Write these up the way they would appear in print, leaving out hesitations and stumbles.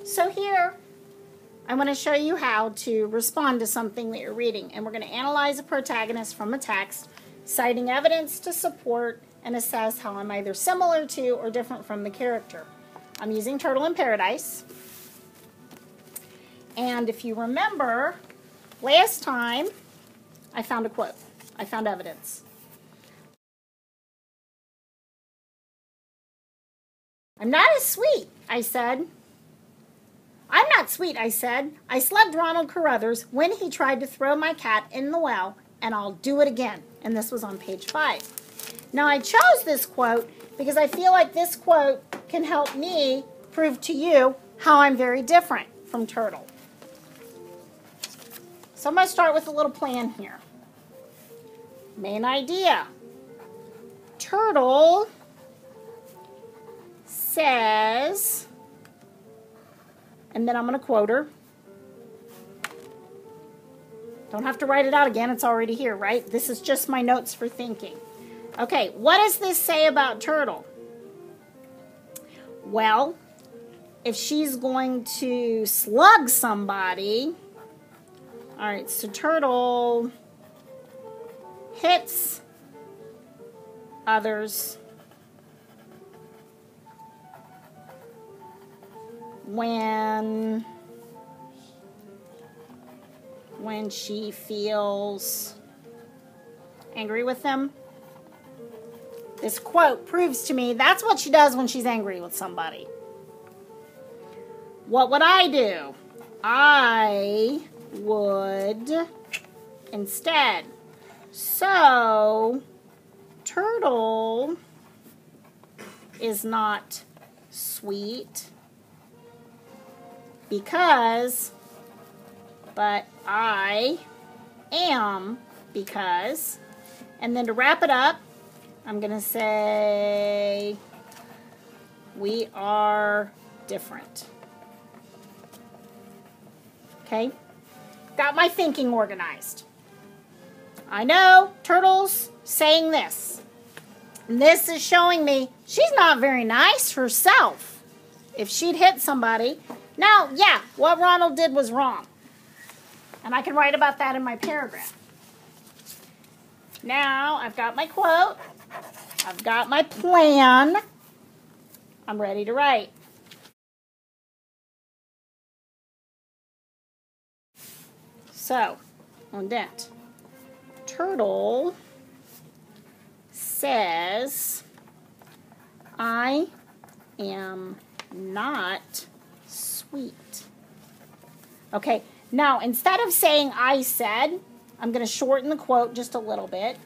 So here, I want to show you how to respond to something that you're reading. And we're going to analyze a protagonist from a text, citing evidence to support and assess how I'm either similar to or different from the character. I'm using Turtle in Paradise. And if you remember, last time I found a quote. I found evidence. I'm not as sweet, I said. I'm not sweet, I said. I slugged Ronald Carruthers when he tried to throw my cat in the well, and I'll do it again. And this was on page 5. Now, I chose this quote because I feel like this quote can help me prove to you how I'm very different from Turtle. So I'm going to start with a little plan here. Main idea. Turtle says, and then I'm going to quote her. Don't have to write it out again. It's already here, right? This is just my notes for thinking. Okay, what does this say about Turtle? Well, if she's going to slug somebody, all right, so Turtle hits others when she feels angry with them. This quote proves to me that's what she does when she's angry with somebody. What would I do? I would instead. So, Turtle is not sweet because, but I am because. And then to wrap it up, I'm going to say we are different. Okay? Got my thinking organized. I know Turtle's saying this. And this is showing me she's not very nice herself. If she'd hit somebody. Now, yeah, what Ronald did was wrong. And I can write about that in my paragraph. Now, I've got my quote. I've got my plan. I'm ready to write. So, indent. Turtle says, I am not sweet. Okay, now instead of saying I said, I'm going to shorten the quote just a little bit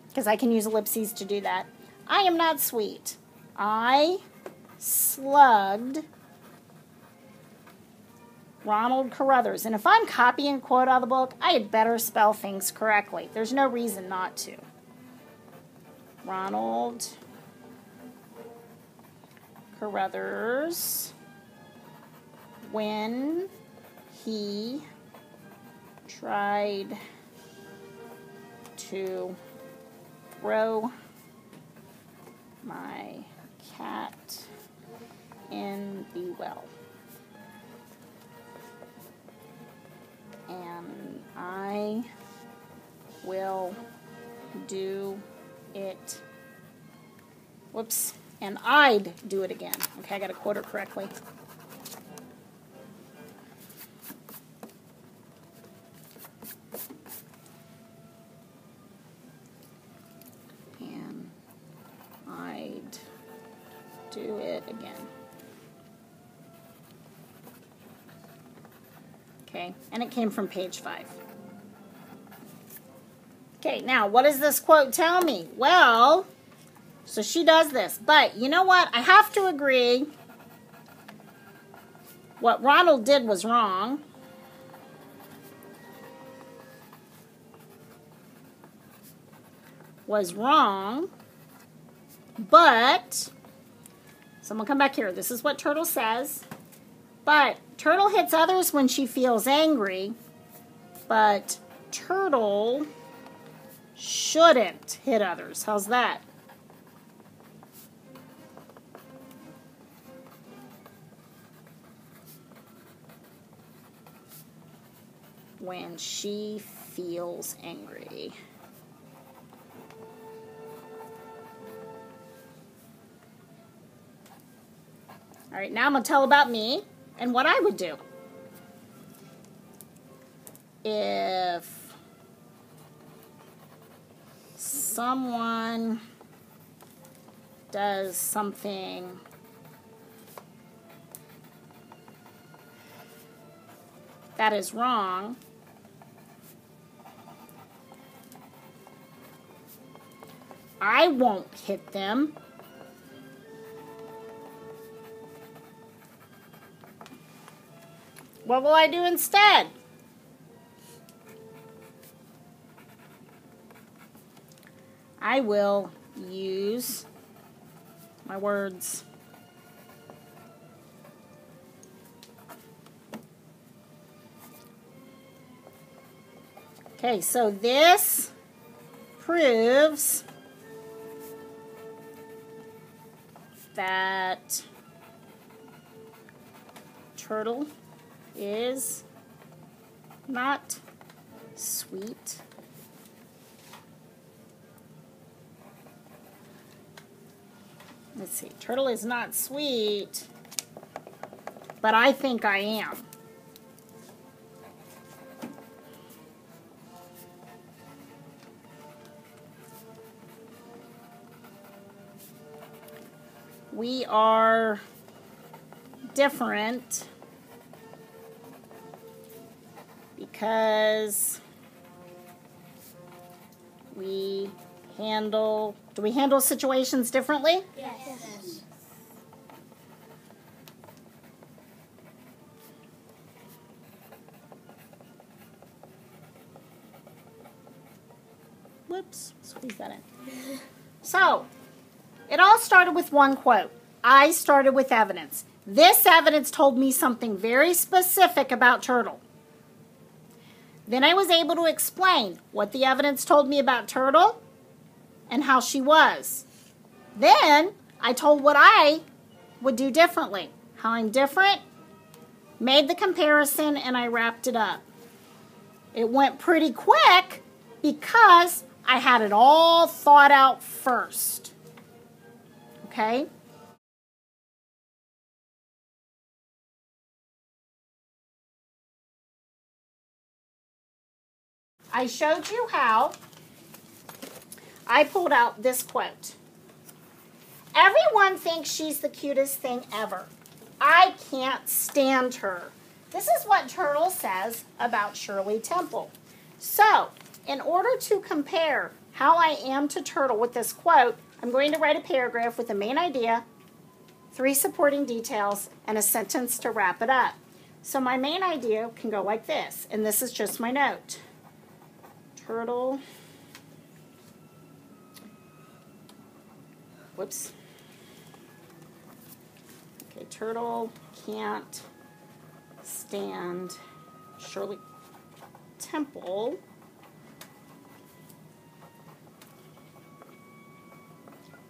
because I can use ellipses to do that. I am not sweet. I slugged Ronald Carruthers. And if I'm copying a quote out of the book, I had better spell things correctly. There's no reason not to. Ronald Carruthers when he tried to throw my cat in the well. And I will do it. Whoops. And I'd do it again. Okay, I got to quote it correctly. And I'd do it again. Okay, and it came from page 5. Okay, now what does this quote tell me? Well, so she does this, but you know what? I have to agree what Ronald did was wrong. But, so I'm going to come back here. This is what Turtle says. But Turtle hits others when she feels angry, but Turtle shouldn't hit others. How's that? when she feels angry. All right, now I'm going to tell about me and what I would do if someone does something that is wrong. I won't hit them. What will I do instead? I will use my words. Okay, so this proves that Turtle is not sweet. Let's see. Turtle is not sweet, but I think I am. We are different because we handle, do we handle situations differently? Yes. Whoops, squeeze that in. So, it all started with one quote. I started with evidence. This evidence told me something very specific about Turtle. Then I was able to explain what the evidence told me about Turtle and how she was. Then I told what I would do differently. How I'm different, made the comparison, and I wrapped it up. It went pretty quick because I had it all thought out first. Okay? I showed you how I pulled out this quote. Everyone thinks she's the cutest thing ever. I can't stand her. This is what Turtle says about Shirley Temple. So, in order to compare how I am to Turtle with this quote, I'm going to write a paragraph with the main idea, 3 supporting details, and a sentence to wrap it up. So my main idea can go like this, and this is just my note. Turtle, whoops. Okay, Turtle can't stand Shirley Temple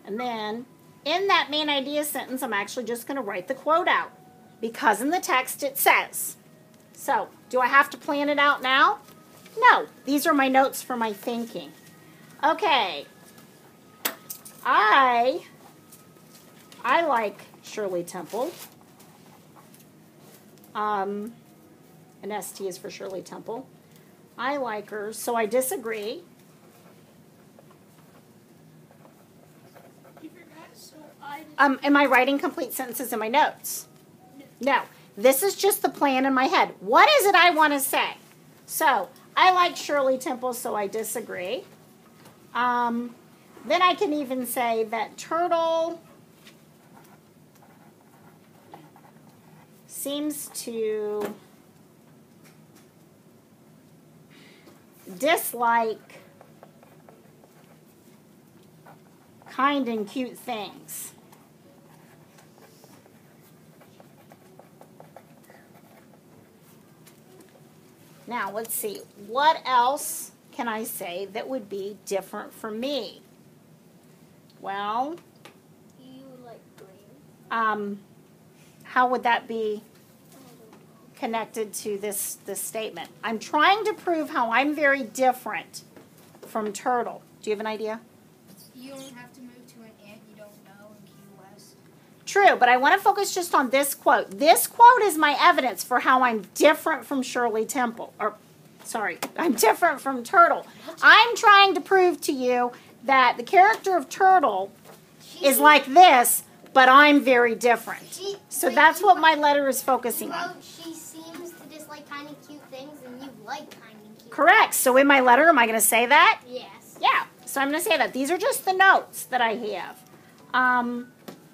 and then in that main idea sentence, I'm actually just going to write the quote out because in the text it says. So, do I have to plan it out now? No, these are my notes for my thinking. Okay, I like Shirley Temple. And ST is for Shirley Temple. I like her, so I disagree. You forgot, so I... Am I writing complete sentences in my notes? No. This is just the plan in my head. What is it I want to say? So, I like Shirley Temple, so I disagree. Then I can even say that Turtle seems to dislike kind and cute things. Now, let's see. What else can I say that would be different for me? Well, You like green. how would that be? connected to this statement. I'm trying to prove how I'm very different from Turtle. Do you have an idea? You don't have to move to an ant you don't know in Key West. True, but I want to focus just on this quote. This quote is my evidence for how I'm different from Shirley Temple. I'm different from Turtle. I'm trying to prove to you that the character of Turtle is like this, but I'm very different. So that's what my letter is focusing on. She seems to just like kind of cute things, and you like kind of cute. Correct. So in my letter, am I going to say that? Yes. Yeah. So I'm going to say that. These are just the notes that I have.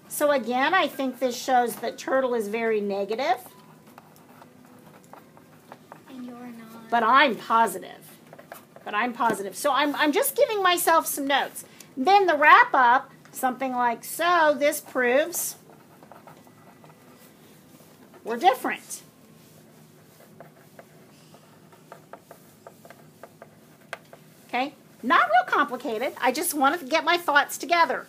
So again, I think this shows that Turtle is very negative, And you're not. but I'm positive. So I'm just giving myself some notes. Then the wrap up, something like, so this proves we're different. Okay? Not real complicated. I just wanted to get my thoughts together.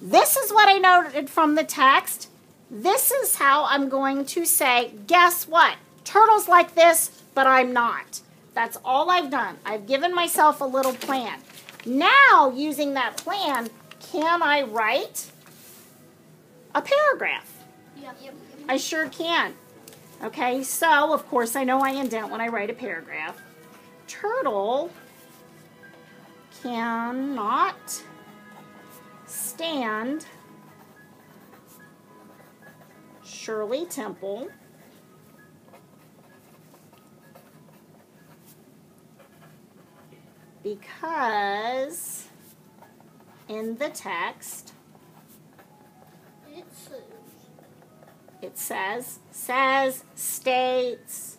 This is what I noted from the text. This is how I'm going to say, guess what? Turtle's like this, but I'm not. That's all I've done. I've given myself a little plan. Now, using that plan, can I write a paragraph? Yep. I sure can. Okay, so, of course, I know I indent when I write a paragraph. Turtle cannot stand Shirley Temple because in the text it says, states,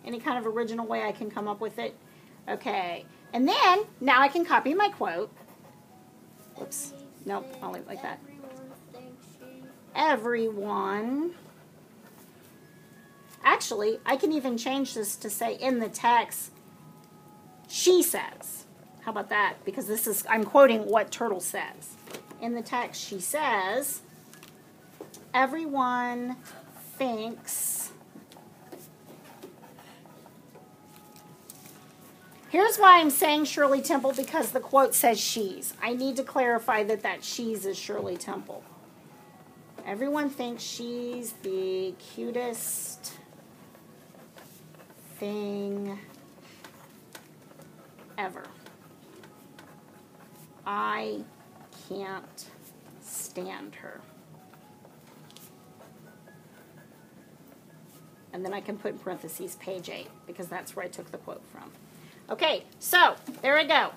any kind of original way I can come up with it. Okay, and then now I can copy my quote. Oops, nope, I'll leave it like that. Everyone. Actually, I can even change this to say in the text, she says. How about that? Because this is, I'm quoting what Turtle says. In the text, she says, everyone thinks. Here's why I'm saying Shirley Temple, because the quote says she's. I need to clarify that that she's is Shirley Temple. Everyone thinks she's the cutest thing ever. I can't stand her. And then I can put in parentheses page 8 because that's where I took the quote from. Okay, so there we go.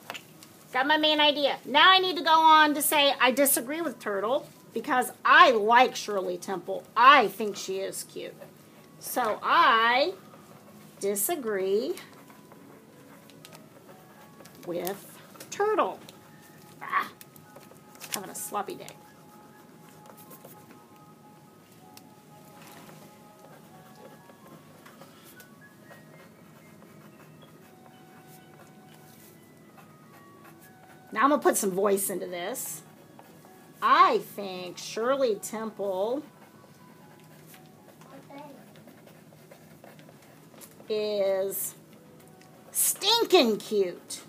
Got my main idea. Now I need to go on to say I disagree with Turtle because I like Shirley Temple. I think she is cute. So I disagree with Turtle. Having a sloppy day. Now I'm going to put some voice into this. I think Shirley Temple is stinking cute.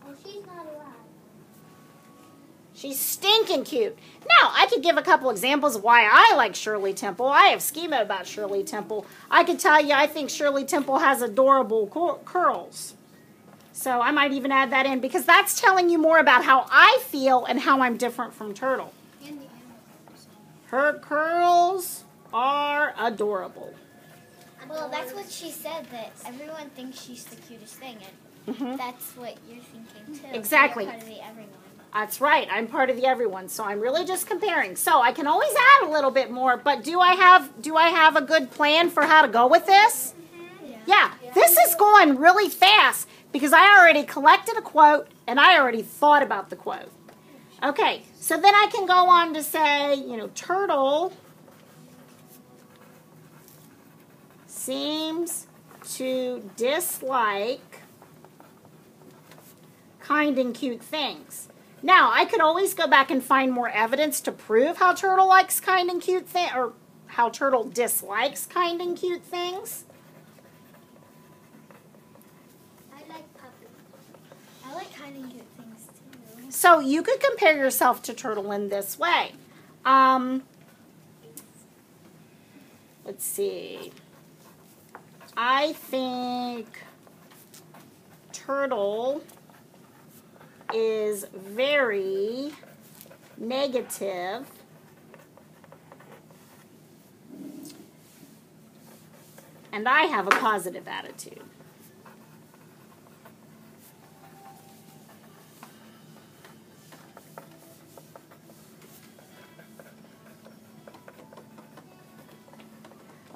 Well, she's not allowed. She's stinking cute. Now, I could give a couple examples of why I like Shirley Temple. I have schema about Shirley Temple. I could tell you I think Shirley Temple has adorable curls. So I might even add that in because that's telling you more about how I feel and how I'm different from Turtle. And the animals. Her curls are adorable. Well, that's what she said, that everyone thinks she's the cutest thing, and that's what you're thinking too. Exactly. You're part of the everyone. That's right. I'm part of the everyone, so I'm really just comparing. So I can always add a little bit more, but do I have a good plan for how to go with this? Yeah. This is going really fast because I already collected a quote and I already thought about the quote. Okay, so then I can go on to say, Turtle seems to dislike kind and cute things. Now, I could always go back and find more evidence to prove how Turtle likes kind and cute things, or how Turtle dislikes kind and cute things. I like puppy. I like kind and cute things too. So you could compare yourself to Turtle in this way. Let's see. I think Turtle is very negative and I have a positive attitude.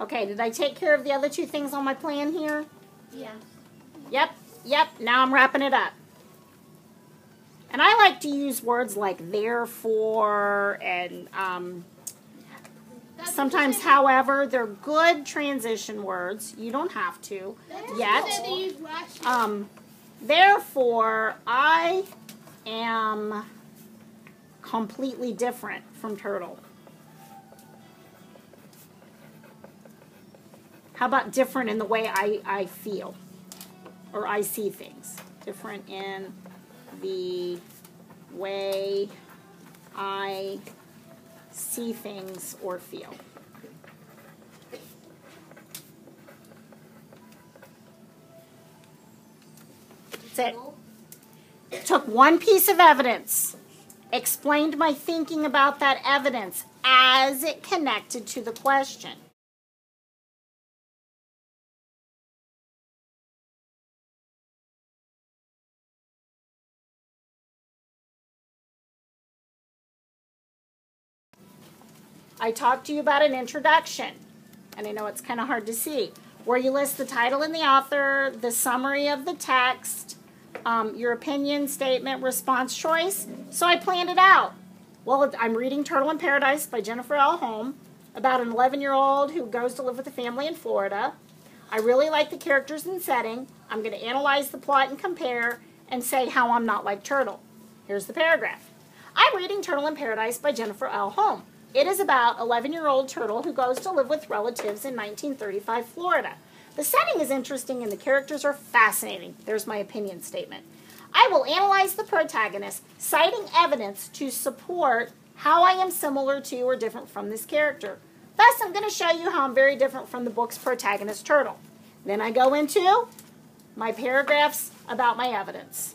Okay, did I take care of the other two things on my plan here? Yeah. Yep, now I'm wrapping it up. And I like to use words like therefore and sometimes however. They're good transition words. You don't have to yet. Therefore, I am completely different from Turtle. How about different in the way I feel or I see things? Different in the way I see things or feel. That's it. Took one piece of evidence, explained my thinking about that evidence as it connected to the question. I talked to you about an introduction, and I know it's kind of hard to see, where you list the title and the author, the summary of the text, your opinion, statement, response, choice. So I planned it out. Well, I'm reading Turtle in Paradise by Jennifer L. Holm, about an 11-year-old who goes to live with a family in Florida. I really like the characters and setting. I'm going to analyze the plot and compare and say how I'm not like Turtle. Here's the paragraph. I'm reading Turtle in Paradise by Jennifer L. Holm. It is about 11-year-old Turtle who goes to live with relatives in 1935 Florida. The setting is interesting and the characters are fascinating. There's my opinion statement. I will analyze the protagonist, citing evidence to support how I am similar to or different from this character. Thus, I'm going to show you how I'm very different from the book's protagonist, Turtle. Then I go into my paragraphs about my evidence.